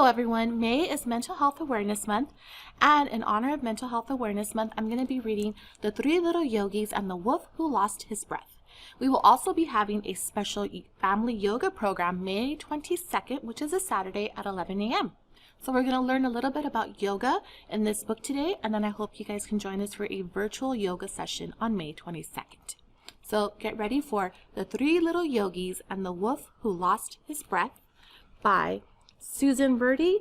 everyone. May is Mental Health Awareness Month, and in honor of Mental Health Awareness Month, I'm going to be reading The Three Little Yogis and the Wolf Who Lost His Breath. We will also be having a special family yoga program May 22nd, which is a Saturday at 11 a.m. So we're going to learn a little bit about yoga in this book today, and then I hope you guys can join us for a virtual yoga session on May 22nd. So get ready for The Three Little Yogis and the Wolf Who Lost His Breath by Susan Verde,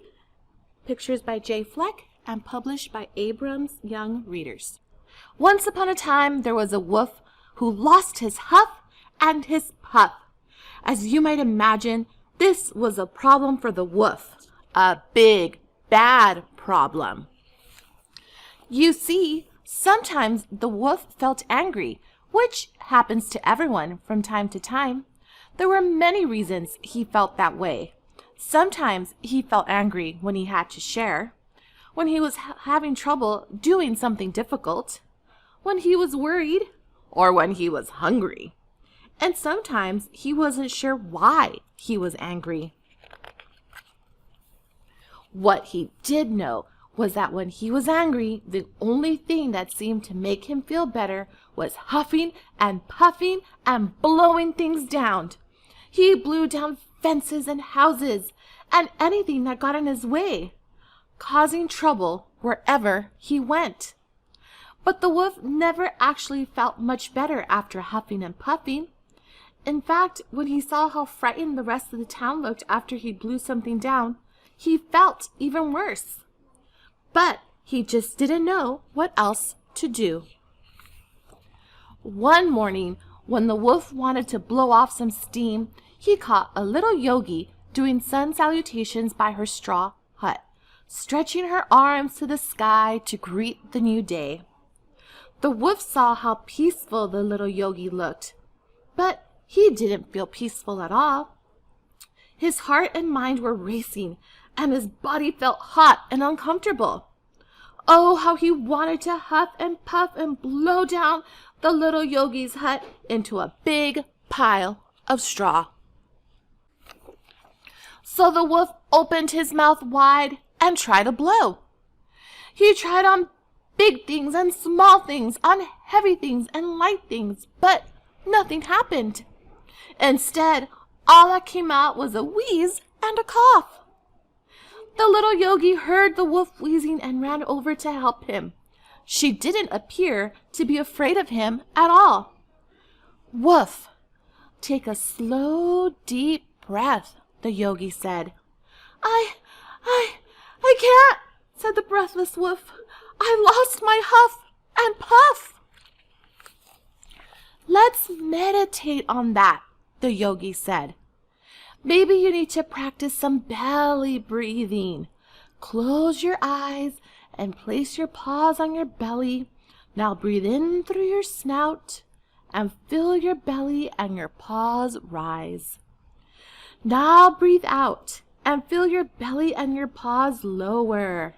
pictures by Jay Fleck, and published by Abrams Young Readers. Once upon a time, there was a wolf who lost his huff and his puff. As you might imagine, this was a problem for the wolf. A big, bad problem. You see, sometimes the wolf felt angry, which happens to everyone from time to time. There were many reasons he felt that way. Sometimes he felt angry when he had to share, when he was having trouble doing something difficult, when he was worried, or when he was hungry. And sometimes he wasn't sure why he was angry. What he did know was that when he was angry, the only thing that seemed to make him feel better was huffing and puffing and blowing things down. He blew down fences and houses and anything that got in his way, causing trouble wherever he went. But the wolf never actually felt much better after huffing and puffing. In fact, when he saw how frightened the rest of the town looked after he blew something down, he felt even worse. But he just didn't know what else to do. One morning, when the wolf wanted to blow off some steam, he caught a little yogi doing sun salutations by her straw hut, stretching her arms to the sky to greet the new day. The wolf saw how peaceful the little yogi looked, but he didn't feel peaceful at all. His heart and mind were racing, and his body felt hot and uncomfortable. Oh, how he wanted to huff and puff and blow down the little yogi's hut into a big pile of straw. So the wolf opened his mouth wide and tried to blow. He tried on big things and small things, on heavy things and light things, but nothing happened. Instead, all that came out was a wheeze and a cough. The little yogi heard the wolf wheezing and ran over to help him. She didn't appear to be afraid of him at all. "Wolf, take a slow, deep breath," the yogi said. I can't," said the breathless wolf. "I lost my huff and puff." "Let's meditate on that," the yogi said. "Maybe you need to practice some belly breathing. Close your eyes and place your paws on your belly. Now breathe in through your snout and fill your belly and your paws rise. Now breathe out and fill your belly and your paws lower.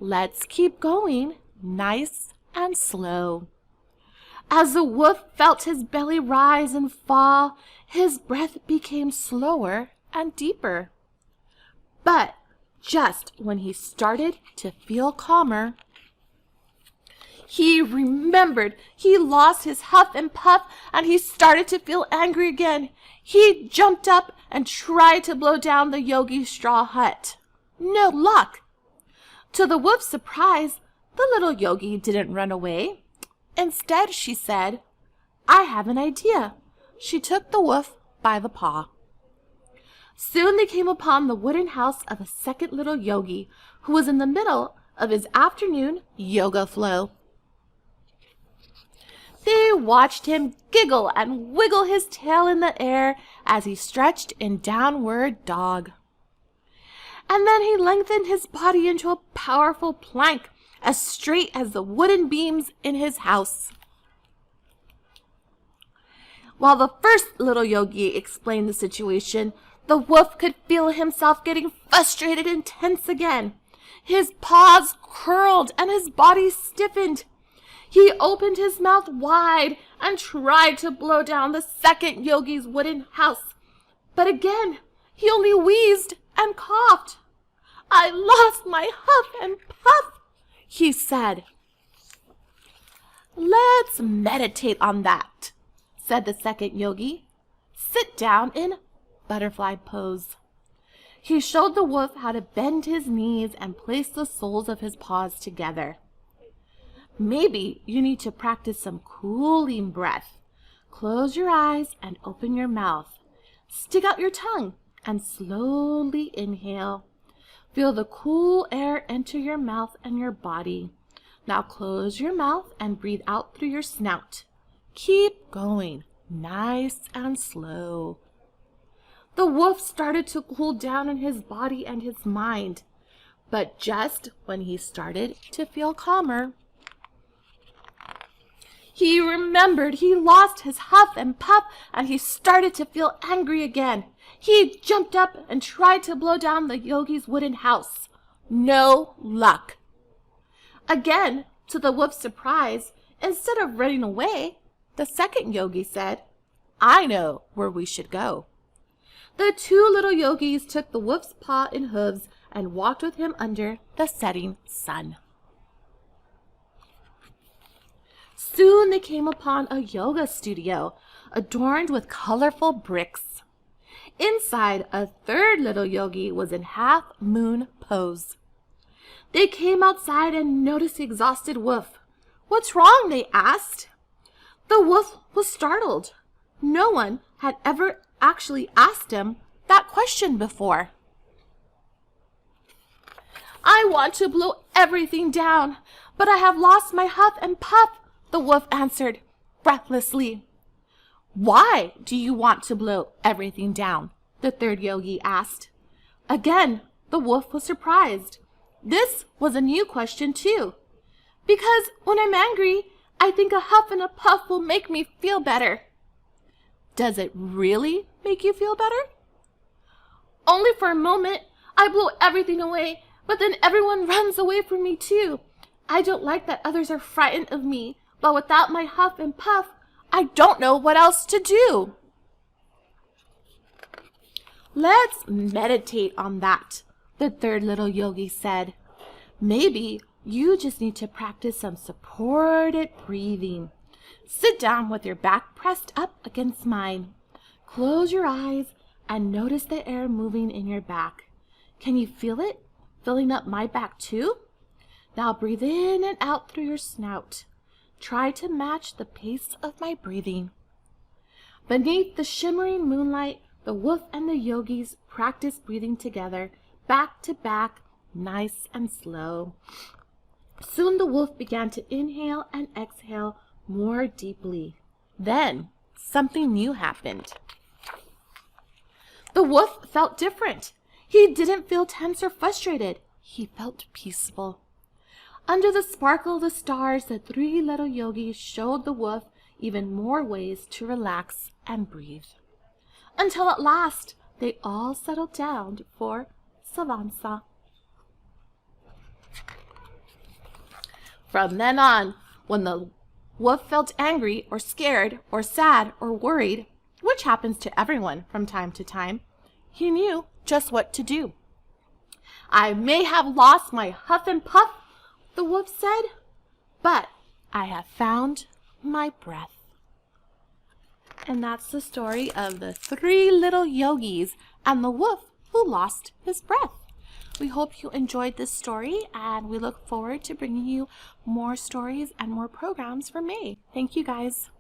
Let's keep going, nice and slow." As the wolf felt his belly rise and fall, his breath became slower and deeper. But just when he started to feel calmer, he remembered he lost his huff and puff, and he started to feel angry again. He jumped up and tried to blow down the yogi's straw hut. No luck. To the wolf's surprise, the little yogi didn't run away. Instead, she said, "I have an idea." She took the wolf by the paw. Soon they came upon the wooden house of a second little yogi who was in the middle of his afternoon yoga flow. They watched him giggle and wiggle his tail in the air as he stretched in downward dog. And then he lengthened his body into a powerful plank as straight as the wooden beams in his house. While the first little yogi explained the situation, the wolf could feel himself getting frustrated and tense again. His paws curled and his body stiffened. He opened his mouth wide and tried to blow down the second yogi's wooden house. But again, he only wheezed and coughed. I lost my huff and puff, he said. Let's meditate on that, said the second yogi. Sit down in butterfly pose. He showed the wolf how to bend his knees and place the soles of his paws together. Maybe you need to practice some cooling breath. Close your eyes and open your mouth. Stick out your tongue and slowly inhale. Feel the cool air enter your mouth and your body. Now close your mouth and breathe out through your snout. Keep going, nice and slow. The wolf started to cool down in his body and his mind, but just when he started to feel calmer, he remembered he lost his huff and puff, and he started to feel angry again. He jumped up and tried to blow down the yogi's wooden house. No luck. Again, to the wolf's surprise, instead of running away, the second yogi said, I know where we should go. The two little yogis took the wolf's paw and hooves and walked with him under the setting sun. Soon they came upon a yoga studio adorned with colorful bricks. Inside, a third little yogi was in half-moon pose. They came outside and noticed the exhausted wolf. What's wrong? They asked. The wolf was startled. No one had ever actually asked him that question before. I want to blow everything down, but I have lost my huff and puff, the wolf answered breathlessly. Why do you want to blow everything down? The third yogi asked. Again, the wolf was surprised. This was a new question too. Because when I'm angry, I think a huff and a puff will make me feel better. Does it really make you feel better? Only for a moment. I blow everything away, but then everyone runs away from me too. I don't like that others are frightened of me, but without my huff and puff, I don't know what else to do. Let's meditate on that, the third little yogi said. Maybe you just need to practice some supported breathing. Sit down with your back pressed up against mine. Close your eyes and notice the air moving in your back. Can you feel it filling up my back too? Now breathe in and out through your snout. Try to match the pace of my breathing. Beneath the shimmering moonlight, the wolf and the yogis practiced breathing together, back to back, nice and slow. Soon the wolf began to inhale and exhale more deeply. Then something new happened. The wolf felt different. He didn't feel tense or frustrated. He felt peaceful. Under the sparkle of the stars, the three little yogis showed the wolf even more ways to relax and breathe. Until at last, they all settled down for Savansa. From then on, when the wolf felt angry or scared or sad or worried, which happens to everyone from time to time, he knew just what to do. I may have lost my huff and puff, the wolf said, but I have found my breath. And that's the story of the three little yogis and the wolf who lost his breath. We hope you enjoyed this story, and we look forward to bringing you more stories and more programs for May. Thank you, guys.